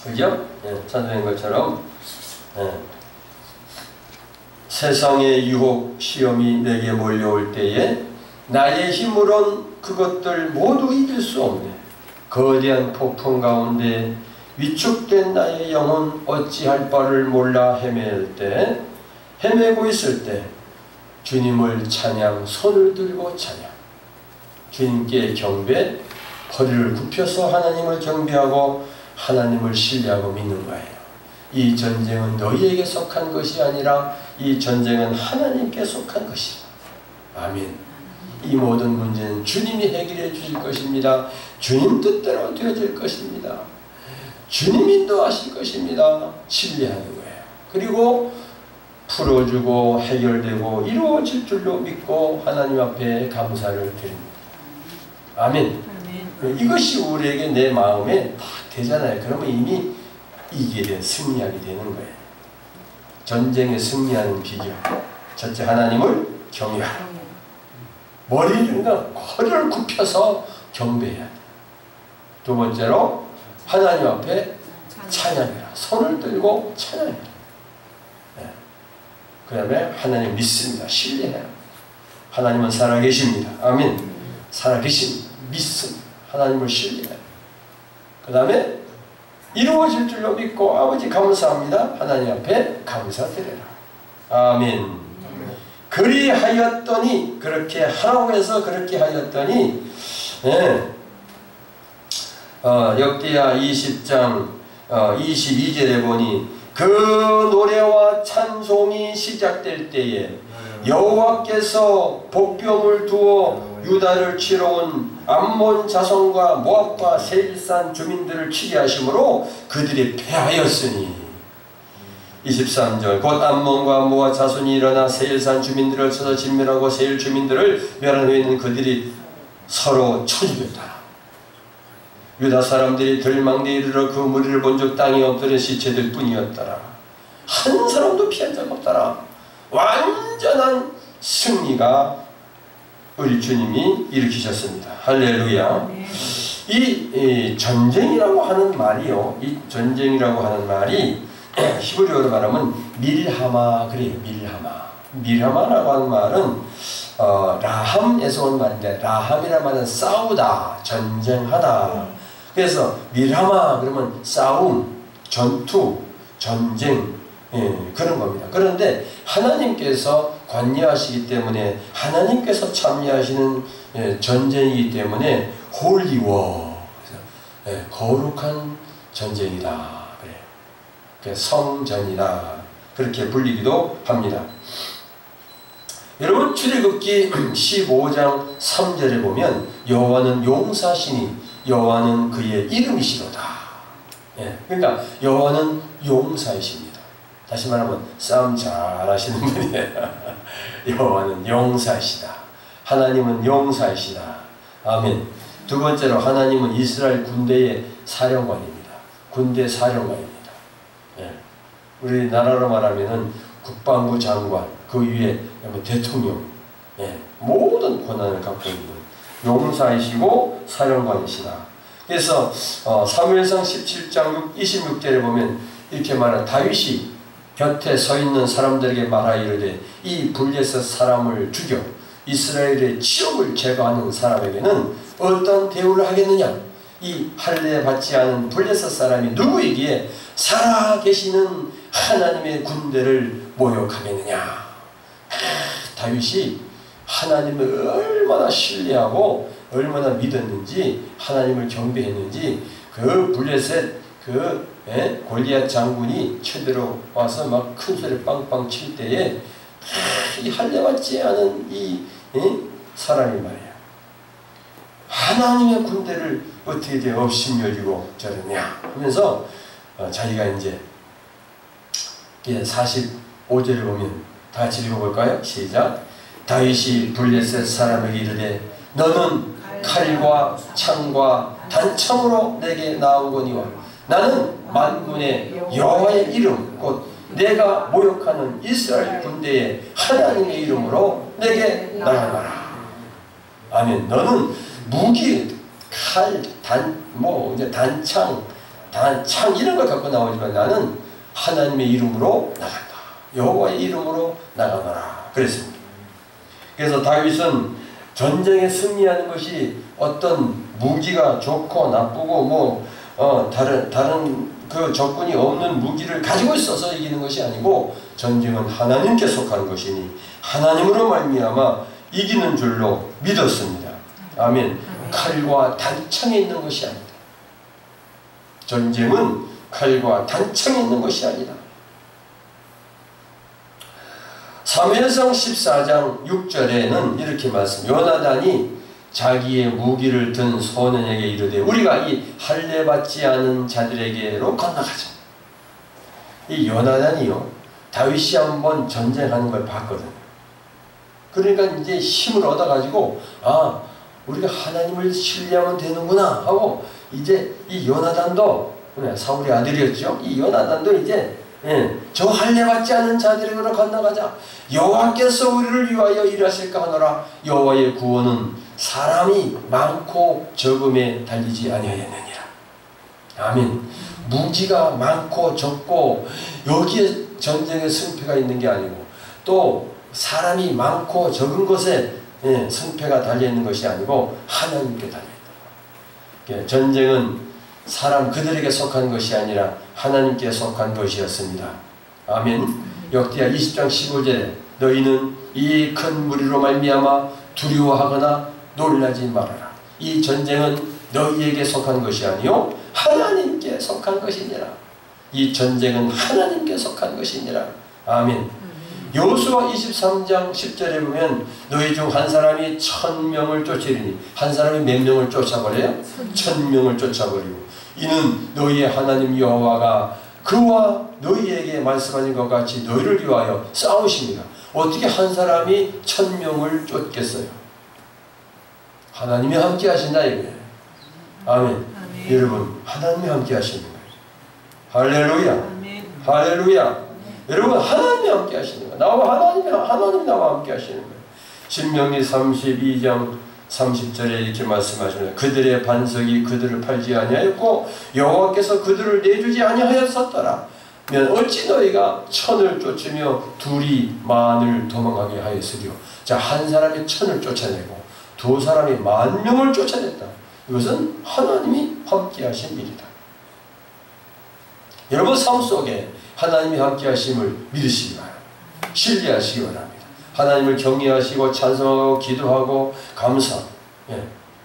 그죠? 예, 찬송인 것처럼 세상의 유혹 시험이 내게 몰려올 때에 나의 힘으론 그것들 모두 이길 수 없네. 거대한 폭풍 가운데 위축된 나의 영혼 어찌할 바를 몰라 헤매고 있을 때 주님을 찬양, 손을 들고 찬양, 주님께 경배, 허리를 굽혀서 하나님을 경배하고 하나님을 신뢰하고 믿는 거예요. 이 전쟁은 너희에게 속한 것이 아니라 이 전쟁은 하나님께 속한 것이다. 아멘. 이 모든 문제는 주님이 해결해 주실 것입니다. 주님 뜻대로 되어질 것입니다. 주님 인도하실 것입니다. 신뢰하는 거예요. 그리고 풀어주고 해결되고 이루어질 줄로 믿고 하나님 앞에 감사를 드립니다. 아멘. 아멘. 이것이 우리에게 내 마음에 다 되잖아요. 그러면 이미 이기게 된, 승리하게 되는 거예요. 전쟁에 승리하는 비결. 첫째, 하나님을 경외하라. 허리를 굽혀서 경배해야 돼. 두 번째로 하나님 앞에 찬양해라. 손을 들고 찬양해라. 네. 그 다음에 하나님 믿습니다. 신뢰해라. 하나님은 살아계십니다. 아멘. 살아계십니다. 믿습니다. 하나님을 신뢰해라. 그 다음에 이루어질 줄로 믿고 아버지 감사합니다. 하나님 앞에 감사드려라. 아멘. 그리하였더니, 그렇게 하라고 해서 그렇게 하였더니, 역대하 20장 22절에 보니 그 노래와 찬송이 시작될 때에 여호와께서 복병을 두어 유다를 치러 온 암몬 자손과 모압과 세일산 주민들을 치게 하심으로 그들이 패하였으니 23절 곧 암몬과 모압 자손이 일어나 세일산 주민들을 쳐서 진멸하고 세일 주민들을 멸한 후에는 그들이 서로 쳐죽였다. 유다 사람들이 들망대에 이르러 그 무리를 본 적 땅에 엎드린 시체들 뿐이었더라. 한 사람도 피한 적 없더라. 완전한 승리가 우리 주님이 일으키셨습니다. 할렐루야. 이 전쟁이라고 하는 말이요. 이 전쟁이라고 하는 말이 히브리어로 말하면 밀하마 그래요. 밀하마라고 하는 말은 라함에서 온 말인데 라함이라는 말은 싸우다, 전쟁하다. 그래서 밀하마 그러면 싸움, 전투, 전쟁 그런 겁니다. 그런데 하나님께서 관여하시기 때문에 하나님께서 참여하시는 전쟁이기 때문에 홀리워 거룩한 전쟁이다. 성전이다. 그렇게 불리기도 합니다. 여러분 출애굽기 15장 3절에 보면 여호와는 용사시니 여호와는 그의 이름이시로다. 그러니까 여호와는 용사이십니다. 다시 말하면 싸움 잘하시는 분이에요. 여호와는 용사이시다. 하나님은 용사이시다. 아멘. 두 번째로 하나님은 이스라엘 군대의 사령관입니다. 군대 사령관입니다. 우리나라로 말하면은 국방부 장관, 그 위에 대통령, 모든 권한을 갖고 있는 용사이시고 사령관이시다. 그래서 사무엘상 17장 26절에 보면 이렇게 말한 다윗이 곁에 서 있는 사람들에게 말하 이르되 이 블레셋 사람을 죽여 이스라엘의 치욕을 제거하는 사람에게는 어떤 대우를 하겠느냐? 이 할례 받지 않은 블레셋 사람이 누구이기에 살아계시는 하나님의 군대를 모욕하겠느냐? 다윗이 하나님을 얼마나 신뢰하고 얼마나 믿었는지 하나님을 경배했는지 그 블레셋 골리앗 장군이 쳐들어와서 막 큰 소리 빵빵 칠 때에 이 할례 받지 않은 이 사람이 말이야. 하나님의 군대를 어떻게 이제 업신여기고 저러냐 하면서 자기가 이제 45절을 보면 다 같이 읽어볼까요? 시작. 다윗이 블레셋 사람에게 이르되 너는 칼과 창과 단창으로 내게 나오거니와 나는 만군의 여호와의 이름 곧 내가 모욕하는 이스라엘 군대의 하나님의 이름으로 내게 나아가라. 아멘. 너는 무기, 칼, 단창, 창 이런 걸 갖고 나오지만 나는 하나님의 이름으로 나간다. 여호와의 이름으로 나가노라 그랬습니다. 그래서 다윗은 전쟁에 승리하는 것이 어떤 무기가 좋고 나쁘고 다른 그 적군이 없는 무기를 가지고 있어서 이기는 것이 아니고 전쟁은 하나님께 속한 것이니 하나님으로 말미암아 이기는 줄로 믿었습니다. 아멘. 칼과 단창에 있는 것이 아니다. 전쟁은 칼과 단창에 있는 것이 아니다. 사무엘상 14장 6절에는 이렇게 말씀, 요나단이 자기의 무기를 든 소년에게 이르되 우리가 이 할례 받지 않은 자들에게로 건너가자. 이 요나단이요, 다윗이 한번 전쟁하는 걸 봤거든요. 그러니까 이제 힘을 얻어가지고 우리가 하나님을 신뢰하면 되는구나 하고 이제 이 요나단도 사울의 아들이었죠. 이 요나단도 이제 저 할례 받지 않은 자들에게로 건너가자. 여호와께서 우리를 위하여 일하실까 하노라. 여호와의 구원은 사람이 많고 적음에 달리지 아니하였느니라. 아멘. 무기가 많고 적고 여기에 전쟁의 승패가 있는 게 아니고 또 사람이 많고 적은 것에 승패가 달려있는 것이 아니고 하나님께 달려있다. 전쟁은 사람 그들에게 속한 것이 아니라 하나님께 속한 것이었습니다. 아멘. 역대하 20장 15절에 너희는 이 큰 무리로 말미암아 두려워하거나 놀라지 말아라. 이 전쟁은 너희에게 속한 것이 아니요 하나님께 속한 것이니라. 이 전쟁은 하나님께 속한 것이니라. 아멘. 여호수아 23장 10절에 보면 너희 중 한 사람이 1000명을 쫓으리니 한 사람이 몇 명을 쫓아버려요? 1000명을 쫓아버리고 이는 너희의 하나님 여호와가 그와 너희에게 말씀하신 것 같이 너희를 위하여 싸우십니다. 어떻게 한 사람이 1000명을 쫓겠어요? 하나님이 함께 하신다 이거예요. 아멘. 여러분 하나님이 함께 하시는 거예요. 할렐루야. 할렐루야. 여러분 하나님이 함께 하시는 거예요. 하나님이 나와 함께 하시는 거예요. 신명기 32장 30절에 이렇게 말씀하십니다. 그들의 반석이 그들을 팔지 아니하였고 여호와께서 그들을 내주지 아니하였었더라. 어찌 너희가 1000을 쫓으며 둘이 만을 도망가게 하였으리요. 자, 한 사람이 1000을 쫓아내고 두 사람이 10,000명을 쫓아냈다. 이것은 하나님이 함께 하신 일이다. 여러분 삶 속에 하나님이 함께 하심을 믿으시기 바랍니다. 신뢰하시기 바랍니다. 하나님을 경외하시고 찬송하고 기도하고 감사.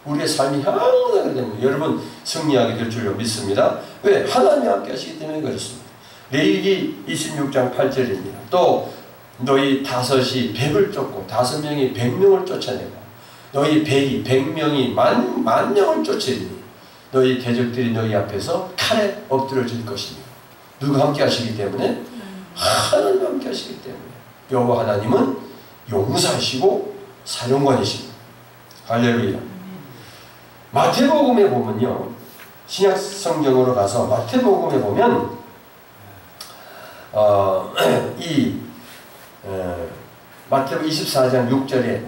우리의 삶이 항상 그렇게 됩니다. 여러분 승리하게 될 줄로 믿습니다. 왜? 하나님이 함께 하시기 때문에 그렇습니다. 레위기 26장 8절입니다. 또 너희 5이 100을 쫓고 5명이 100명을 쫓아내고 너희 100명이 만 명을 쫓으리니 너희 대적들이 너희 앞에서 칼에 엎드려질 것입니다. 누가 함께 하시기 때문에? 하나님 함께 하시기 때문에. 여호와 하나님은 용사이시고 사령관이십니다. 할렐루야. 마태복음에 보면요, 신약 성경으로 가서 마태복음에 보면 마태복음 24장 6절에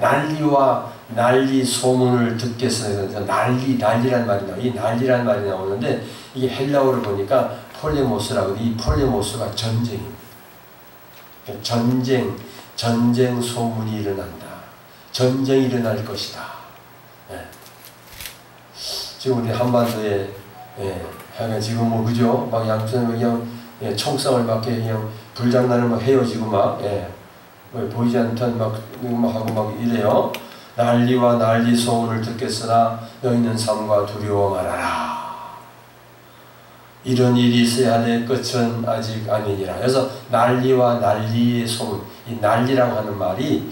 난리 소문을 듣겠어요. 난리란 말이 나와요. 이 난리란 말이 나오는데 이게 헬라어를 보니까 폴레모스라고. 이 폴레모스가 전쟁입니다. 전쟁 소문이 일어난다. 전쟁이 일어날 것이다. 지금 우리 한반도에 지금 뭐 그죠? 막 양쪽에 그냥 총성을 막 그냥 불장난을 막 해요. 지금 막 보이지 않던 막 하고 막 이래요. 난리와 난리 소문을 듣겠으나 너희는 삼가 두려워 말아라. 이런 일이 있어야 될 끝은 아직 아니니라. 그래서 난리와 난리의 소문, 이 난리라고 하는 말이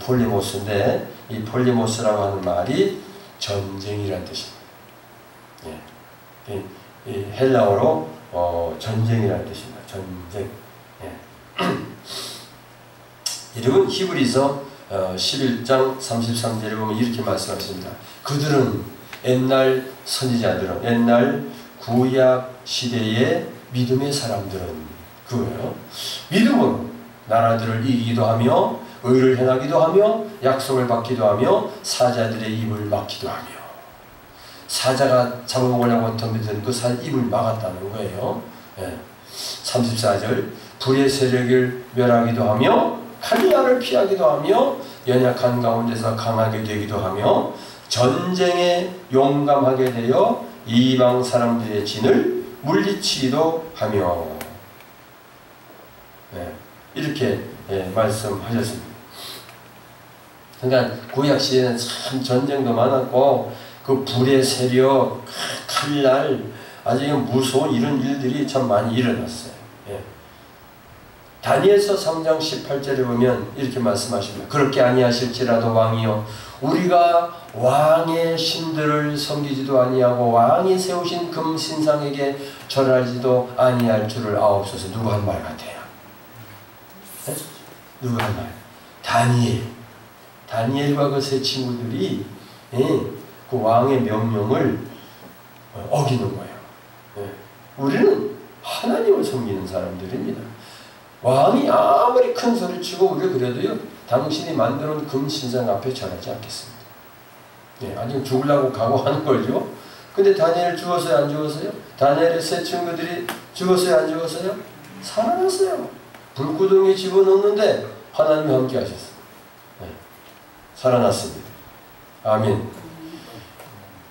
폴리모스인데 이 폴리모스라고 하는 말이 전쟁이라는 뜻입니다. 이 헬라어로 전쟁이라는 뜻입니다. 전쟁. 여러분 히브리서 11장 33절에 보면 이렇게 말씀하십니다. 그들은 옛날 선지자들은 옛날 구약 시대의 믿음의 사람들은 그거예요. 믿음으로 나라들을 이기기도 하며 의를 행하기도 하며 약속을 받기도 하며 사자들의 입을 막기도 하며 사자가 잡아먹으려고 덤비던 그 입을 막았다는 거예요. 예. 34절 불의 세력을 멸하기도 하며 칼날을 피하기도 하며 연약한 가운데서 강하게 되기도 하며 전쟁에 용감하게 되어 이방 사람들의 진을 물리치기도 하며 이렇게 말씀하셨습니다. 그러니까 구약 시대는 참 전쟁도 많았고 그 불의 세력, 칼날, 아주 무서운 이런 일들이 참 많이 일어났어요. 다니엘서 3장 18절에 보면 이렇게 말씀하십니다. 그렇게 아니하실지라도 왕이여 우리가 왕의 신들을 섬기지도 아니하고 왕이 세우신 금신상에게 절하지도 아니할 줄을 아옵소서. 누구 한 말 같아요? 네? 누구 한 말? 다니엘과 그 세 친구들이 그 왕의 명령을 어기는 거예요. 우리는 하나님을 섬기는 사람들입니다. 왕이 아무리 큰 소리치고 우리가 그래도요 당신이 만들어놓은 금신상 앞에 절하지 않겠습니다. 아직 죽으려고 각오하는 거죠. 근데 다니엘 죽었어요? 안 죽었어요? 다니엘의 세 친구들이 죽었어요? 안 죽었어요? 살아났어요. 불구덩이에 집어넣는데 하나님이 함께 하셨어요. 살아났습니다. 아멘.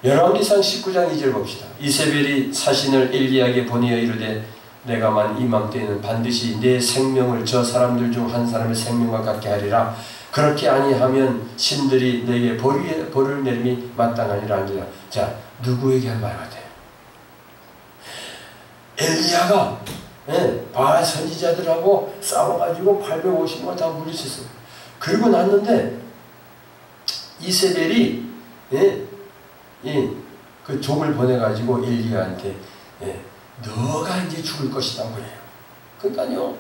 열왕기상 19장 2절 봅시다. 이세벨이 사신을 엘리야에게 보내어 이르되 내가 만 이맘때에는 반드시 내 생명을 저 사람들 중 한 사람의 생명과 같게 하리라. 그렇게 아니하면 신들이 내게 벌을 내림이 마땅하니라 하니라. 자, 누구에게 한 말 같아요? 엘리야가 바알 선지자들하고 싸워가지고 850명 다 물리쳤어요. 그리고 났는데 이세벨이 그 종을 보내가지고 엘리야한테 너가 이제 죽을 것이다 그래요. 그러니까요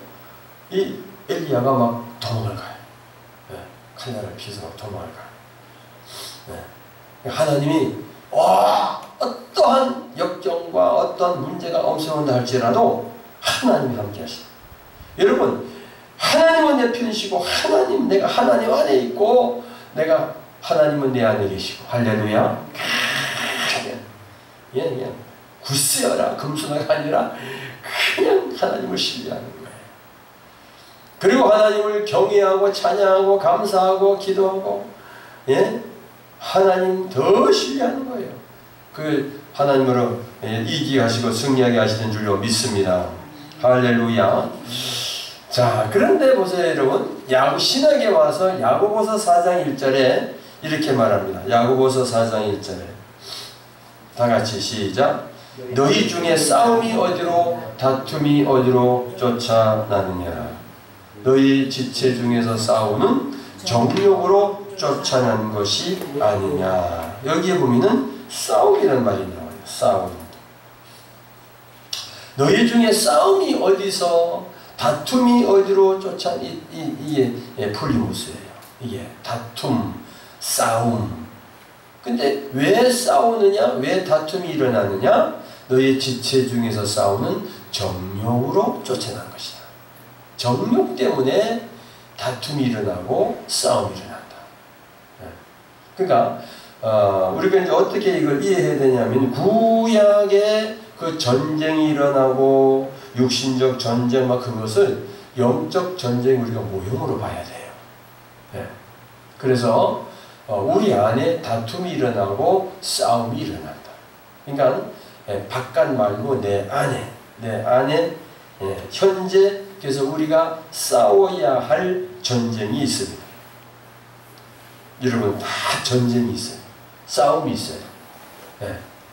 이 엘리야가 막 도망을 가요. 칼날을 피해서 막 도망을 가요. 하나님이 어떠한 역경과 어떠한 문제가 엄선한다 할지라도 하나님이 함께 하시다. 여러분 하나님은 내 편이시고 내가 하나님 안에 있고 내가 하나님은 내 안에 계시고 할렐루야. 굳세어라 금수나가 아니라 그냥 하나님을 신뢰하는 거예요. 그리고 하나님을 경외하고 찬양하고 감사하고 기도하고 하나님 더 신뢰하는 거예요. 그 하나님으로 이기하시고 승리하게 하시는 줄로 믿습니다. 할렐루야. 자, 그런데 보세요 여러분, 신학에 와서 야고보서 4장 1절에 이렇게 말합니다. 야고보서 4장 1절에 다 같이 시작. 너희 중에 싸움이 어디로 다툼이 어디로 쫓아나느냐. 너희 지체 중에서 싸우는 정욕으로 쫓아난 것이 아니냐. 여기에 보면은 싸움이라는 말이 나와요. 싸움. 너희 중에 싸움이 어디서 다툼이 어디로 이게 풀리무스예요. 이게 다툼, 싸움. 근데 왜 싸우느냐? 왜 다툼이 일어나느냐? 너희 지체 중에서 싸우는 정욕으로 쫓아난 것이다. 정욕 때문에 다툼이 일어나고 싸움이 일어난다. 그러니까 우리가 이제 어떻게 이걸 이해해야 되냐면 구약에 그 전쟁이 일어나고 육신적 전쟁 막 그것을 영적 전쟁 우리가 모형으로 봐야 돼요. 그래서 우리 안에 다툼이 일어나고 싸움이 일어난다. 그러니까 바깥 말고 내 안에 현재 그래서 우리가 싸워야 할 전쟁이 있습니다. 여러분 다 전쟁이 있어요. 싸움이 있어요.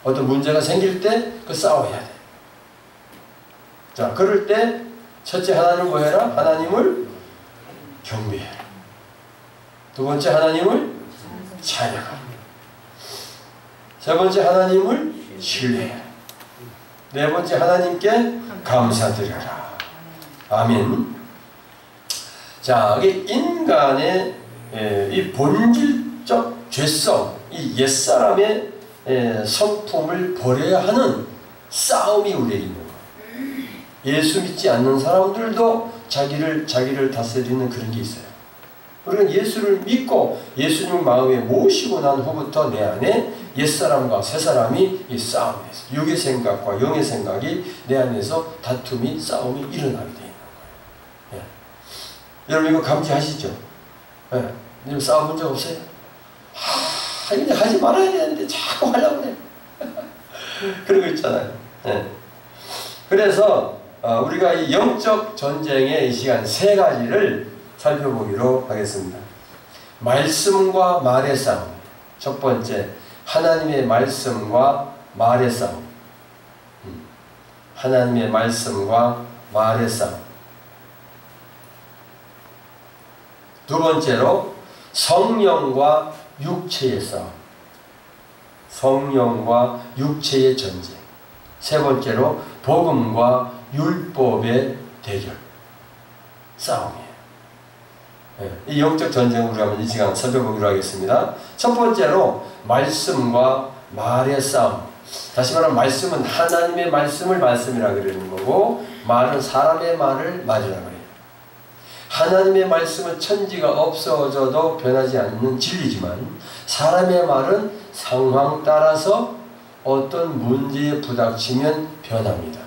어떤 문제가 생길 때 그 싸워야 돼. 자, 그럴 때 첫째 하나님을 뭐 해라? 하나님을 경배해라. 두 번째 하나님을 찬양하라. 세 번째 하나님을 신뢰해라. 네 번째 하나님께 감사드려라. 아멘. 자, 이게 인간의 이 본질적 죄성, 이 옛사람의 성품을 버려야 하는 싸움이 우리에게 있는 거예요. 예수 믿지 않는 사람들도 자기를 다스리는 그런 게 있어요. 우리는 예수를 믿고 예수님을 마음에 모시고 난 후부터 내 안에 옛사람과 새사람이 이 싸움이 있어요. 육의 생각과 영의 생각이 내 안에서 다툼이 싸움이 일어나게 되어 있는 거예요. 예. 여러분 이거 감지하시죠? 예. 여러분 싸워본 적 없어요? 이제 하지 말아야 되는데 자꾸 하려고 그래. 그런 거 있잖아요. 예. 그래서 우리가 이 영적 전쟁의 이 시간 세 가지를 살펴보기로 하겠습니다. 말씀과 말의 싸움. 첫 번째, 하나님의 말씀과 말의 싸움. 하나님의 말씀과 말의 싸움. 두 번째로, 성령과 육체의 싸움. 성령과 육체의 전쟁. 세 번째로, 복음과 율법의 대결. 싸움이에요. 이 영적 전쟁을 우리가 한번 이 시간 살펴보기로 하겠습니다. 첫 번째로 말씀과 말의 싸움. 다시 말하면 말씀은 하나님의 말씀을 말씀이라 그러는 거고 말은 사람의 말을 말이라 그래요. 하나님의 말씀은 천지가 없어져도 변하지 않는 진리지만 사람의 말은 상황 따라서 어떤 문제에 부닥치면 변합니다.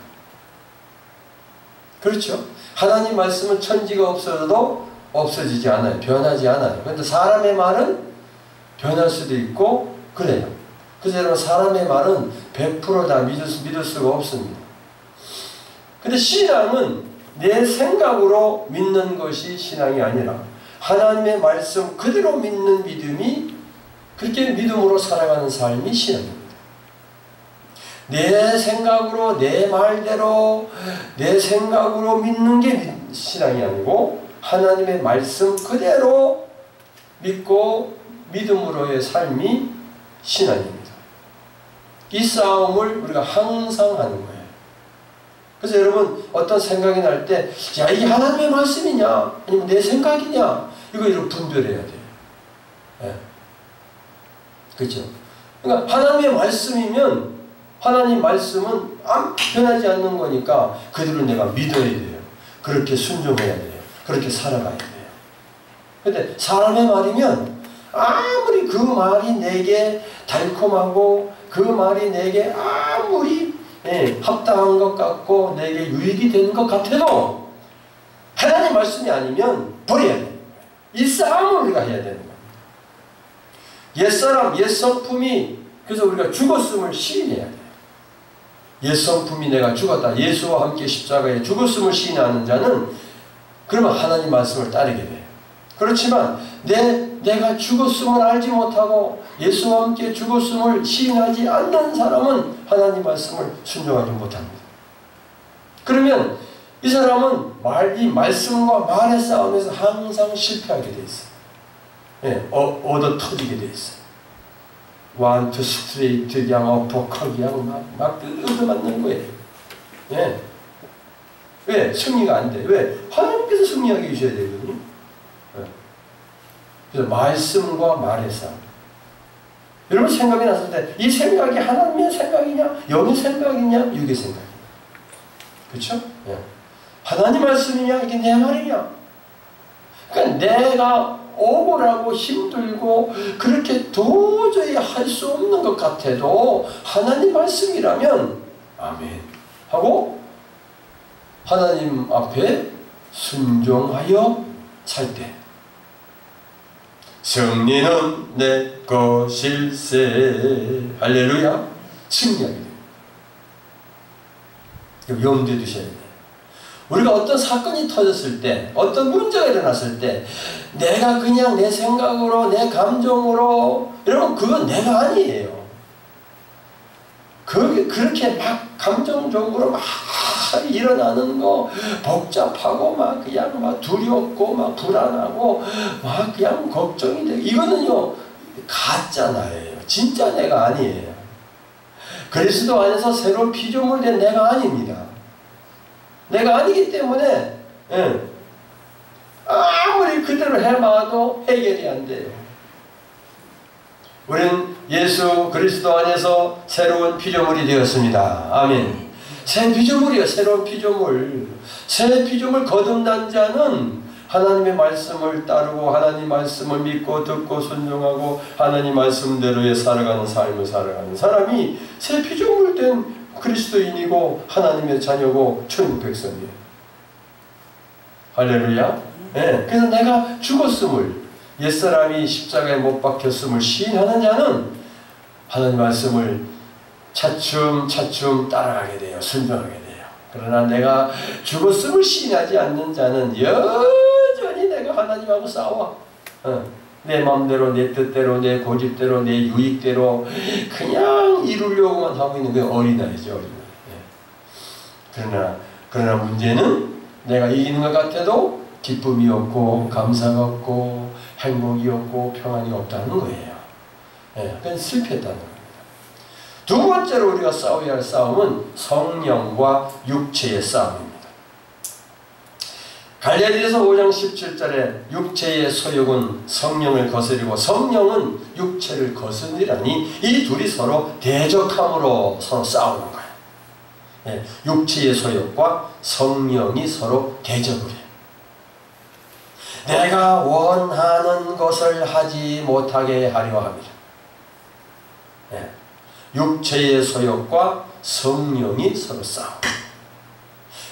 그렇죠? 하나님 말씀은 천지가 없어져도 없어지지 않아요. 변하지 않아요. 그런데 사람의 말은 변할 수도 있고 그래요. 그래서 여러분 사람의 말은 100% 다 믿을 수가 없습니다. 근데 신앙은 내 생각으로 믿는 것이 신앙이 아니라 하나님의 말씀 그대로 믿는 믿음이 그렇게 믿음으로 살아가는 삶이 신앙입니다. 내 생각으로 내 말대로 내 생각으로 믿는 게 신앙이 아니고 하나님의 말씀 그대로 믿고 믿음으로의 삶이 신앙입니다. 이 싸움을 우리가 항상 하는 거예요. 그래서 여러분 어떤 생각이 날 때 야 이게 하나님의 말씀이냐 아니면 내 생각이냐 이거 분별해야 돼요. 네. 그렇죠? 그러니까 하나님의 말씀이면 하나님 말씀은 변하지 않는 거니까 그대로 내가 믿어야 돼요. 그렇게 순종해야 돼요. 그렇게 살아가야 돼요. 근데 사람의 말이면 아무리 그 말이 내게 달콤하고 그 말이 내게 아무리 합당한 것 같고 내게 유익이 되는 것 같아도 하나님 말씀이 아니면 버려야 돼요. 이 싸움을 우리가 해야 되는 겁니다. 옛사람, 옛성품이 그래서 우리가 죽었음을 시인해야 돼요. 옛성품이 내가 죽었다. 예수와 함께 십자가에 죽었음을 시인하는 자는 그러면 하나님 말씀을 따르게 돼요. 그렇지만 내가 죽었음을 알지 못하고 예수와 함께 죽었음을 시인하지 않는 사람은 하나님 말씀을 순종하지 못합니다. 그러면 이 사람은 이 말씀과 말의 싸움에서 항상 실패하게 돼 있어요. 예, 얻어 터지게 돼 있어요. 완투 스트레이트 그냥 어퍼컷 그냥 막 얻어맞는 거예요. 예. 왜? 승리가 안 돼. 왜? 하나님께서 승리하게 해주셔야 되거든요. 예. 그래서 말씀과 말의 싸움. 여러분 생각이 났을 때 이 생각이 하나님의 생각이냐 영의 생각이냐 육의 생각이냐. 그렇죠? 예. 하나님 말씀이냐 이게 내 말이냐. 그러니까 내가 억울하고 힘들고 그렇게 도저히 할 수 없는 것 같아도 하나님 말씀이라면 아멘 하고 하나님 앞에 순종하여 살 때 승리는 내 것일세 할렐루야 승리하게 돼요. 염두에 두셔야 돼요. 우리가 어떤 사건이 터졌을 때 어떤 문제가 일어났을 때 내가 그냥 내 생각으로 내 감정으로 여러분 그건 내가 아니에요. 그렇게 막 감정적으로 막 일어나는 거 복잡하고 막 그냥 막 두렵고 막 불안하고 막 그냥 걱정이 되고 이거는요 가짜 나예요. 진짜 내가 아니에요. 그리스도 안에서 새로운 피조물 된 내가 아닙니다. 내가 아니기 때문에 아무리 그대로 해봐도 해결이 안 돼요. 우리는 예수 그리스도 안에서 새로운 피조물이 되었습니다. 아멘. 새 피조물이요. 새로운 피조물. 새 피조물 거듭난 자는 하나님의 말씀을 따르고 하나님 말씀을 믿고 듣고 순종하고 하나님 말씀대로의 살아가는 삶을 살아가는 사람이 새 피조물 된 그리스도인이고 하나님의 자녀고 천국 백성이에요. 할렐루야. 네. 그래서 내가 죽었음을, 옛사람이 십자가에 못 박혔음을 시인하는 자는 하나님 말씀을 차츰차츰 따라가게 돼요. 순종하게 돼요. 그러나 내가 죽었음을 시인하지 않는 자는 여전히 내가 하나님하고 싸워. 내 마음대로, 내 뜻대로, 내 고집대로, 내 유익대로 그냥 이루려고만 하고 있는 게 어린아이죠. 어린아이. 그러나 문제는 내가 이기는 것 같아도 기쁨이 없고 감사가 없고 행복이 없고 평안이 없다는 거예요. 그건 실패했다는 겁니다. 두 번째로 우리가 싸워야 할 싸움은 성령과 육체의 싸움입니다. 갈라디아서 5장 17절에 육체의 소욕은 성령을 거스리고 성령은 육체를 거스리라니 이 둘이 서로 대적함으로 서로 싸우는 거예요. 육체의 소욕과 성령이 서로 대적을 해요. 내가 원하는 것을 하지 못하게 하려 합니다. 육체의 소욕과 성령이 서로 싸웁니다.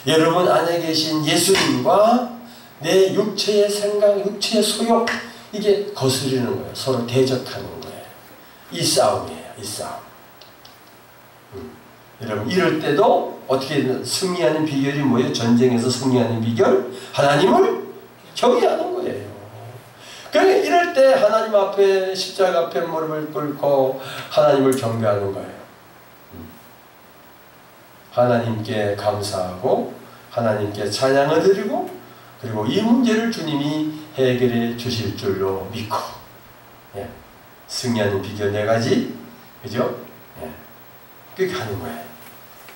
여러분 안에 계신 예수님과 내 육체의 생각, 육체의 소욕, 이게 거스리는 거예요. 서로 대적하는 거예요. 이 싸움이에요. 이 싸움. 여러분 이럴 때도 어떻게 승리하는 비결이 뭐예요? 전쟁에서 승리하는 비결? 하나님을 경외하는 거예요. 그러니까 이럴 때 하나님 앞에 십자가 앞에 무릎을 꿇고 하나님을 경배하는 거예요. 하나님께 감사하고 하나님께 찬양을 드리고 그리고 이 문제를 주님이 해결해 주실 줄로 믿고 승리하는 비결 4가지, 그죠? 그렇게 하는 거예요.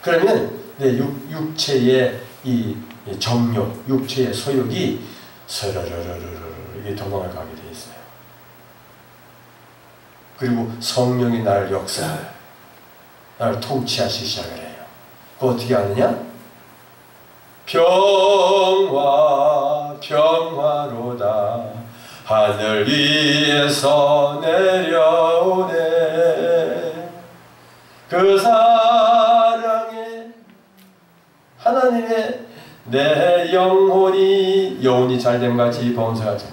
그러면 내 육체의 이 정욕, 육체의 소욕이 서러러러러러 이게 도망을 가게 돼 있어요. 그리고 성령이 나를 나를 통치하시기 시작을 해요. 그거 어떻게 하느냐? 평화로다 하늘 위에서 내려오네. 그 사랑에 하나님의 내 영혼이 잘됨 같이 범사하자.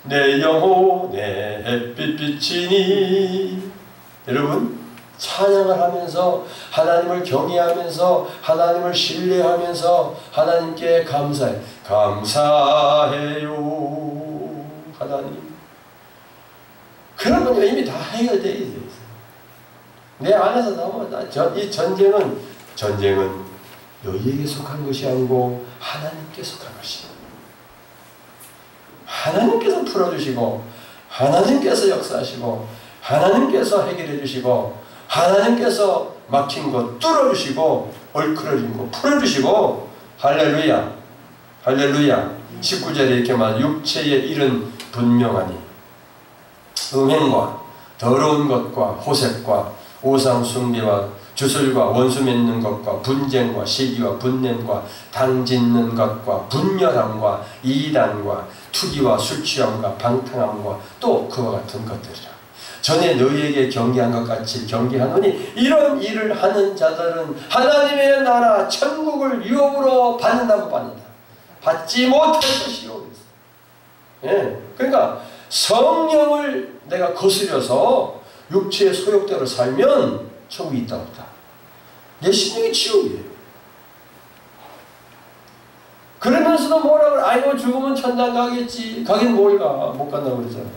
내 영혼에 햇빛 비치니. 여러분 찬양을 하면서 하나님을 경외하면서 하나님을 신뢰하면서 하나님께 감사해요. 하나님. 그러면 이미 다 해결되어 있어요. 내 안에서 나오면 이 전쟁은 너희에게 속한 것이 아니고 하나님께 속한 것이다. 하나님께서 풀어주시고 하나님께서 역사하시고 하나님께서 해결해 주시고 하나님께서 막힌 거 뚫어주시고 얼큰어진 거 풀어주시고 할렐루야. 할렐루야. 19절에 이렇게 말해 육체의 일은 분명하니 음행과 더러운 것과 호색과 우상 숭배와 주술과 원수 맺는 것과 분쟁과 시기와 분냄과 당짓는 것과 분열함과 이단과 투기와 술취함과 방탕함과 또 그와 같은 것들이라. 전에 너희에게 경계한 것 같이 경계하노니 이런 일을 하는 자들은 하나님의 나라 천국을 유업으로 받는다고 받는다. 받지 못할 것이요. 그러니까 성령을 내가 거스려서 육체의 소욕대로 살면 천국이 있다 없다. 내 심령이 지옥이에요. 그러면서도 뭐라 그래? 아이고 죽으면 천당 가겠지. 가긴 뭘 가? 못 간다고 그러잖아요.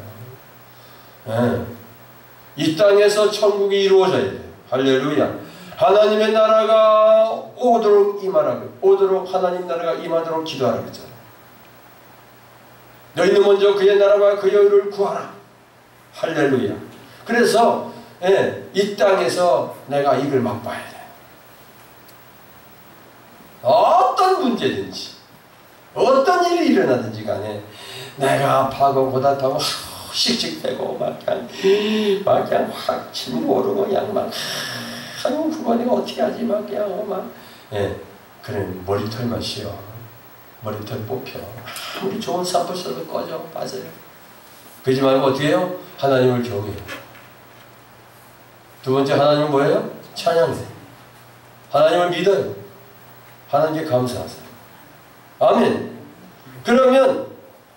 이 땅에서 천국이 이루어져야 돼요. 할렐루야. 하나님의 나라가 오도록 하나님 나라가 임하도록 기도하라고 했잖아요. 너희는 먼저 그의 나라와 그의 의를 구하라. 할렐루야. 그래서 이 땅에서 내가 이걸 맛봐야 돼. 어떤 문제든지 어떤 일이 일어나든지 간에 내가 아파하고 고달파고 씩씩대고 막 그냥 확 침이 오르고 그냥 막 한 구간에 어떻게 하지 막 그냥 그래 머리털만 씌어. 머리털 뽑혀. 아무리 좋은 샴푸 써도 꺼져. 빠져요. 그러지 말고 어떻게 해요? 하나님을 경외해요. 두 번째 하나님은 뭐예요? 찬양해요. 하나님을 믿어요. 하나님께 감사하세요. 아멘. 그러면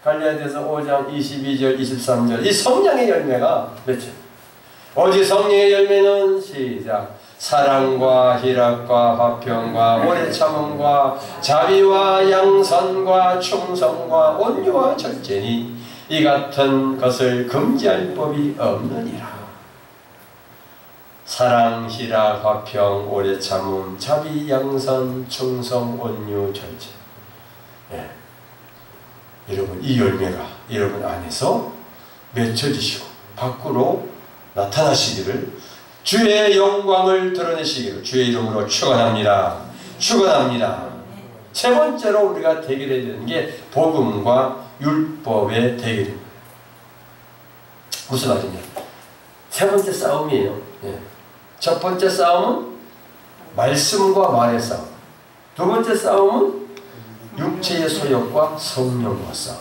갈라디아서 5장 22절 23절 이 성령의 열매가 몇죠? 오직 성령의 열매는 시작 사랑과 희락과 화평과 오래 참음과 자비와 양선과 충성과 온유와 절제니 이 같은 것을 금지할 법이 없느니라. 사랑, 희락, 화평, 오래 참음, 자비, 양선, 충성, 온유, 절제. 예. 여러분 이 열매가 여러분 안에서 맺혀지시고 밖으로 나타나시기를 주의 영광을 드러내시기를 주의 이름으로 축원합니다. 축원합니다. 세 번째로 우리가 대결해야 되는 게 복음과 율법의 대결입니다. 무슨 말이냐? 세 번째 싸움이에요. 예. 첫 번째 싸움은 말씀과 말의 싸움. 두 번째 싸움은 육체의 소욕과 성령과 싸움.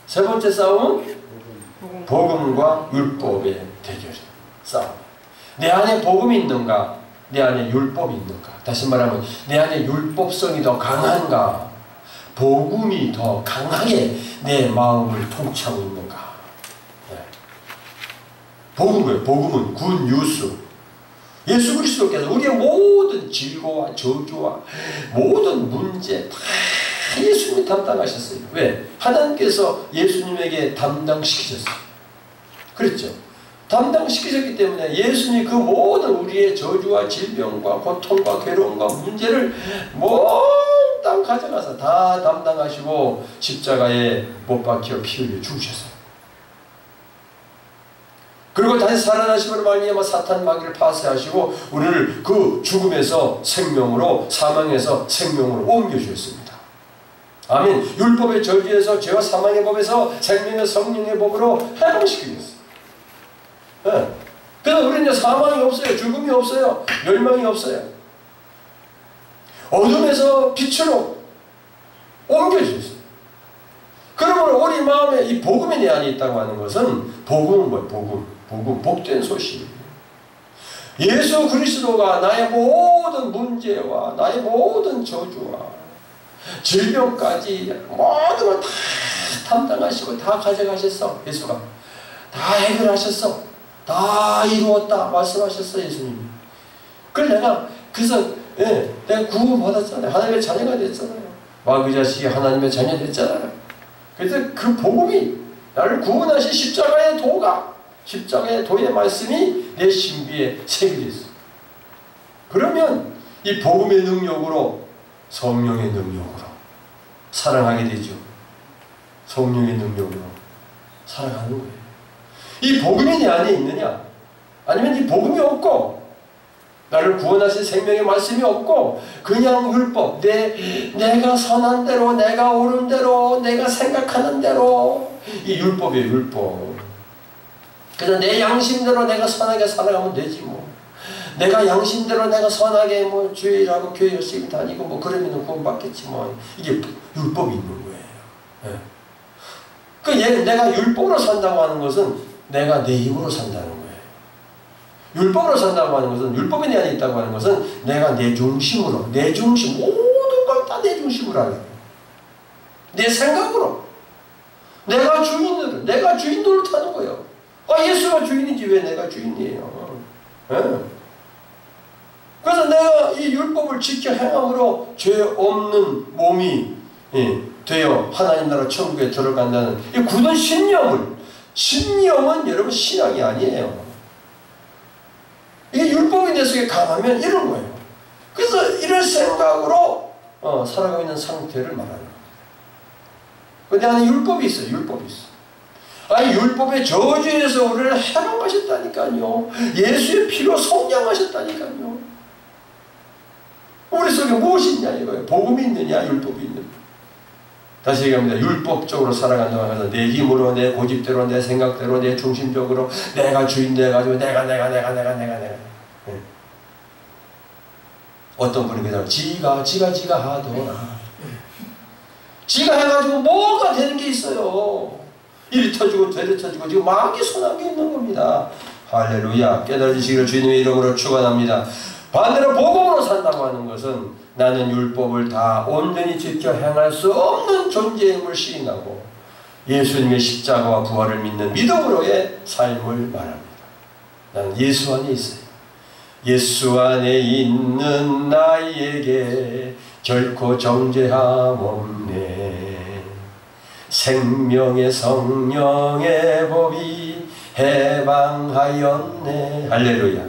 세 번째 싸움은 복음과 율법의 대결 싸움. 내 안에 복음이 있는가? 내 안에 율법이 있는가? 다시 말하면 내 안에 율법성이 더 강한가? 복음이 더 강하게 내 마음을 통치하고 있는가? 네. 복음은 굿 뉴스. 예수 그리스도께서 우리의 모든 질고와 저주와 모든 문제 다 예수님이 담당하셨어요. 왜? 하나님께서 예수님에게 담당시키셨어요. 그랬죠. 담당시키셨기 때문에 예수님이 그 모든 우리의 저주와 질병과 고통과 괴로움과 문제를 몽땅 가져가서 다 담당하시고 십자가에 못 박혀 피 흘려 죽으셨어요. 그리고 다시 살아나심으로 말미암아 사탄 마귀를 파쇄하시고 우리를 그 죽음에서 생명으로 사망에서 생명으로 옮겨주셨습니다. 아멘. 율법의 저주에서 죄와 사망의 법에서 생명의 성령의 법으로 해방시키셨어요. 네. 그래서 우리는 사망이 없어요. 죽음이 없어요. 멸망이 없어요. 어둠에서 빛으로 옮겨주셨어요. 그러므로 우리 마음에 이 복음이 내 안에 있다고 하는 것은 복음은 뭐예요? 복음, 복된 소식. 예수 그리스도가 나의 모든 문제와 나의 모든 저주와 질병까지 모든 걸 다 담당하시고 다 가져가셨어. 예수가 다 해결하셨어. 다 이루었다 말씀하셨어. 예수님이. 그래서 내가 구원받았잖아요. 하나님의 자녀가 됐잖아요. 마귀 자식이 하나님의 자녀 됐잖아요. 그래서 그 복음이 나를 구원하신 십자가의 도가 십자가의 도의 말씀이 내 신비에 새겨져 있어. 그러면 이 복음의 능력으로 성령의 능력으로 사랑하게 되죠. 성령의 능력으로 사랑하는 거예요. 이 복음이 내 안에 있느냐? 아니면 이 복음이 없고 나를 구원하신 생명의 말씀이 없고 그냥 율법 내가 선한 대로 내가 옳은 대로 내가 생각하는 대로 이 율법이에요. 율법. 그래서 내 양심대로 내가 선하게 살아가면 되지 뭐. 내가 양심대로 내가 선하게 뭐 주일하고 교회 열심히 다니고 뭐 그러면 구원받겠지 뭐. 이게 율법이 있는 거예요. 네. 내가 율법으로 산다고 하는 것은 내가 내 힘으로 산다는 거예요. 율법으로 산다고 하는 것은 율법이 내 안에 있다고 하는 것은 내가 내 중심으로 내 중심 모든 걸 다 내 중심으로 하는 거예요. 내 생각으로 내가 주인 노릇하는 거예요. 예수가 주인이지 왜 내가 주인이에요. 그래서 내가 이 율법을 지켜 행함으로 죄 없는 몸이 되어 하나님 나라 천국에 들어간다는 이 굳은 신념은 여러분 신앙이 아니에요. 이게 율법이 내 속에 강하면 이런 거예요. 그래서 이런 생각으로 살아가고 있는 상태를 말하는 거예요. 근데 안에 율법이 있어요. 율법이 있어. 율법의 저주에서 우리를 해방하셨다니까요. 예수의 피로 성량하셨다니까요. 우리 속에 무엇이 있냐 이거예요. 복음이 있느냐 율법이 있느냐. 다시 얘기합니다. 율법적으로 살아간다고 해서 내 힘으로 내 고집대로 내 생각대로 내 중심적으로 내가 주인 돼가지고 내가 어떤 분이 그러잖아요. 지가 하더라. 지가 해가지고 뭐가 되는 게 있어요. 이리 터지고 저리 터지고 지금 마귀 손아귀 있는 겁니다. 할렐루야. 깨달으시기를 주님의 이름으로 축원합니다. 반대로 복음으로 산다고 하는 것은 나는 율법을 다 온전히 지켜 행할 수 없는 존재임을 시인하고 예수님의 십자가와 부활을 믿는 믿음으로의 삶을 말합니다. 나는 예수 안에 있어요. 예수 안에 있는 나에게 결코 정죄함 없네. 생명의 성령의 법이 해방하였네. 할렐루야.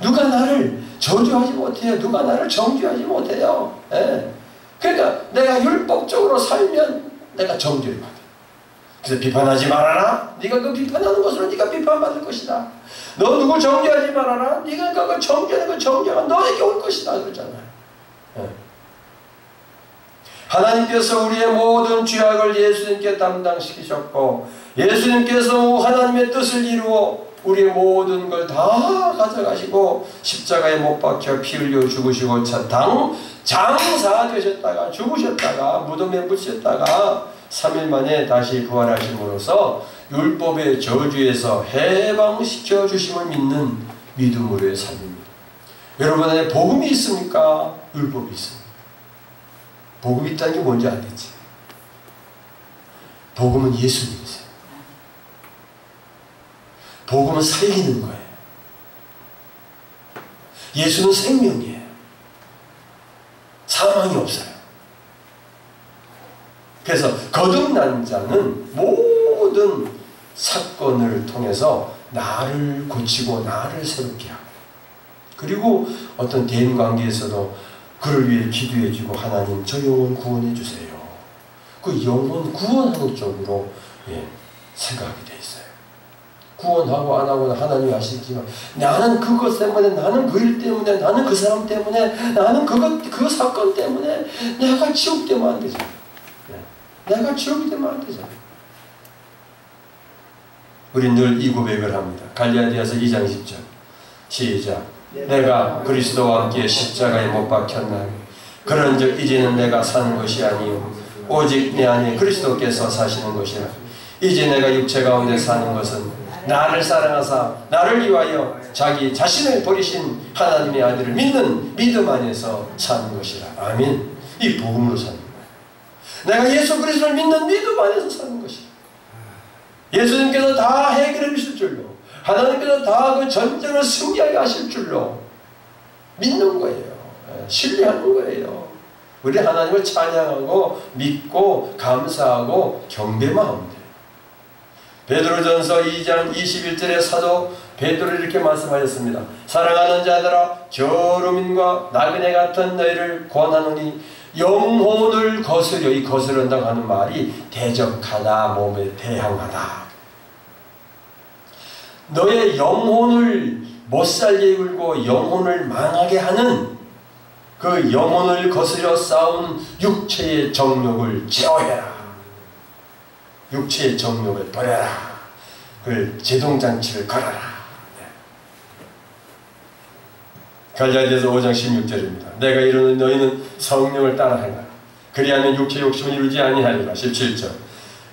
누가 나를 저주하지 못해요. 누가 나를 정죄하지 못해요. 예. 그러니까 내가 율법적으로 살면 내가 정죄를 받아. 그래서 비판하지 말아라. 네가 그 비판하는 것으로 네가 비판받을 것이다. 너 누구 정죄하지 말아라. 네가 그 정죄하는 그 정죄가 너에게 올 것이다. 그러잖아요. 예. 하나님께서 우리의 모든 죄악을 예수님께 담당시키셨고 예수님께서 하나님의 뜻을 이루어 우리의 모든 걸 다 가져가시고 십자가에 못 박혀 피 흘려 죽으시고 장사되셨다가 죽으셨다가 무덤에 묻혔다가 3일 만에 다시 부활하심으로써 율법의 저주에서 해방시켜 주심을 믿는 믿음으로의 삶입니다. 여러분 안에 복음이 있습니까? 율법이 있습니까? 복음이 있다는 게 뭔지 알겠지? 복음은 예수님이세요. 복음은 살리는 거예요. 예수는 생명이에요. 사망이 없어요. 그래서 거듭난 자는 모든 사건을 통해서 나를 고치고 나를 새롭게 하고 그리고 어떤 대인관계에서도 그를 위해 기도해주고 하나님 저 영혼 구원해 주세요. 그 영혼 구원하는 쪽으로 생각하게 돼 있어요. 구원하고 안 하고는 하나님이 하시지만 나는 그것 때문에 나는 그 일 때문에 나는 그 사람 때문에 나는 그 사건 때문에 내가 지옥되면 안 되잖아. 내가 지옥이 되면 안 되잖아. 우린 늘 이 고백을 합니다. 갈라디아서 2장 10절 시작. 내가 그리스도와 함께 십자가에 못 박혔나니 그런즉 이제는 내가 사는 것이 아니요 오직 내 안에 그리스도께서 사시는 것이라. 이제 내가 육체 가운데 사는 것은 나를 사랑하사 나를 위하여 자기 자신을 버리신 하나님의 아들을 믿는 믿음 안에서 사는 것이라. 아멘. 이 복음으로 사는 거예요. 내가 예수 그리스도를 믿는 믿음 안에서 사는 것이라. 예수님께서 다 해결해 주실 줄로 하나님께서 다 그 전쟁을 승리하게 하실 줄로 믿는 거예요. 신뢰하는 거예요. 우리 하나님을 찬양하고 믿고 감사하고 경배만 하면 돼요. 베드로전서 2장 21절에 사도 베드로 이렇게 말씀하셨습니다. 사랑하는 자들아 저루민과 나그네 같은 너희를 권하노니 영혼을 거스려. 이 거스른다고 하는 말이 대적하다, 몸에 대항하다. 너의 영혼을 못살게 굴고 영혼을 망하게 하는 그 영혼을 거스려 싸운 육체의 정욕을 제어해라. 육체의 정욕을 버려라. 그 제동장치를 걸어라. 갈라디아서 5장 16절입니다. 내가 이르는 너희는 성령을 따라 행하라. 그리하면 육체 욕심을 이루지 아니하리라. 17절.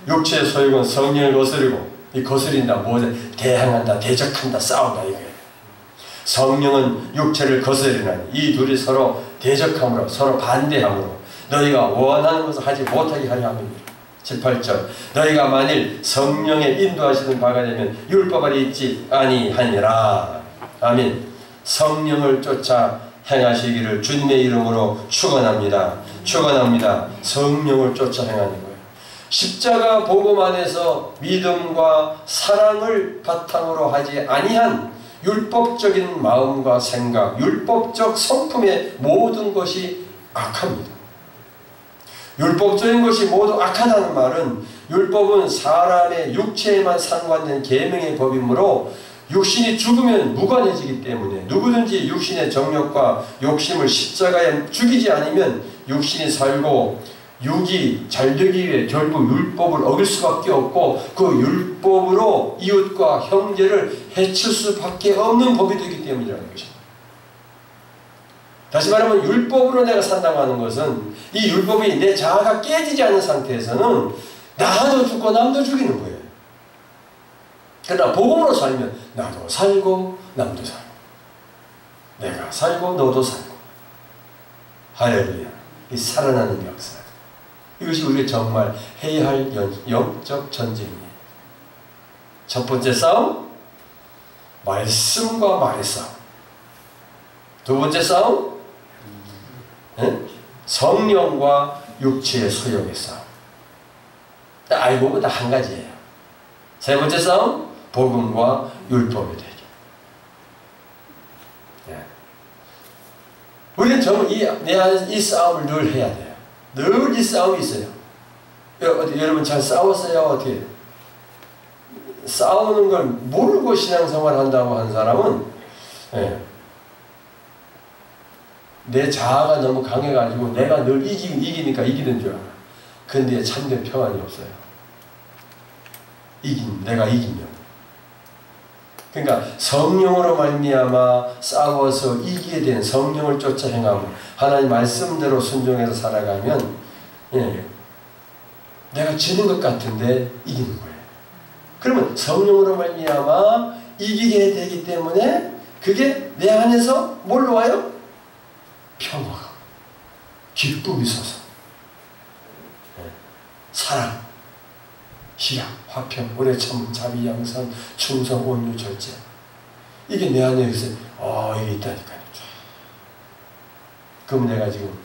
육체의 소욕은 성령을 거스르고 이 거스린다, 뭐지? 대항한다, 대적한다, 싸운다 이거예요. 성령은 육체를 거스리나니 이 둘이 서로 대적함으로 서로 반대함으로 너희가 원하는 것을 하지 못하게 하려 함이니라. 18절. 너희가 만일 성령의 인도하시는 바가 되면 율법 아래 있지 아니하니라. 아멘. 성령을 쫓아 행하시기를 주님의 이름으로 축원합니다. 축원합니다. 성령을 쫓아 행하는 거예요. 십자가 복음 안에서 믿음과 사랑을 바탕으로 하지 아니한 율법적인 마음과 생각, 율법적 성품의 모든 것이 악합니다. 율법적인 것이 모두 악하다는 말은 율법은 사람의 육체에만 상관된 계명의 법이므로 육신이 죽으면 무관해지기 때문에 누구든지 육신의 정욕과 욕심을 십자가에 죽이지 않으면 육신이 살고 육이 잘되기 위해 결국 율법을 어길 수밖에 없고 그 율법으로 이웃과 형제를 해칠 수밖에 없는 법이 되기 때문이라는 것입니다. 다시 말하면 율법으로 내가 산다고 하는 것은 이 율법이 내 자아가 깨지지 않은 상태에서는 나도 죽고 남도 죽이는 거예요. 그러나 복음으로 살면 나도 살고 남도 살고 내가 살고 너도 살고 할렐루야. 이 살아나는 역사. 이것이 우리가 정말 해야 할 영적 전쟁이에요. 첫 번째 싸움, 말씀과 말의 싸움. 두 번째 싸움, 성령과 육체의 소욕의 싸움. 알고 보면 다 한 가지예요. 세 번째 싸움, 복음과 율법의 대결. 우리는 정말 내 안에서 이 싸움을 늘 해야 돼요. 늘 이 싸움이 있어요. 여러분 잘 싸웠어요? 어떻게? 싸우는 걸 모르고 신앙생활 한다고 한 사람은 내 자아가 너무 강해가지고 내가 늘 이기니까 이기는 줄 알아. 근데 참된 평안이 없어요. 내가 이기면. 그러니까 성령으로 말미암아 싸워서 이기게 된 성령을 쫓아 행하고 하나님 말씀대로 순종해서 살아가면 내가 지는 것 같은데 이기는 거예요. 그러면 성령으로 말미암아 이기게 되기 때문에 그게 내 안에서 뭘로 와요? 평화가, 기쁨이 솟아, 사랑, 희락, 화평, 오래 참, 자비, 양선, 충성, 온유, 절제. 이게 내 안에 있어요. 이게 있다니까요. 그럼 내가 지금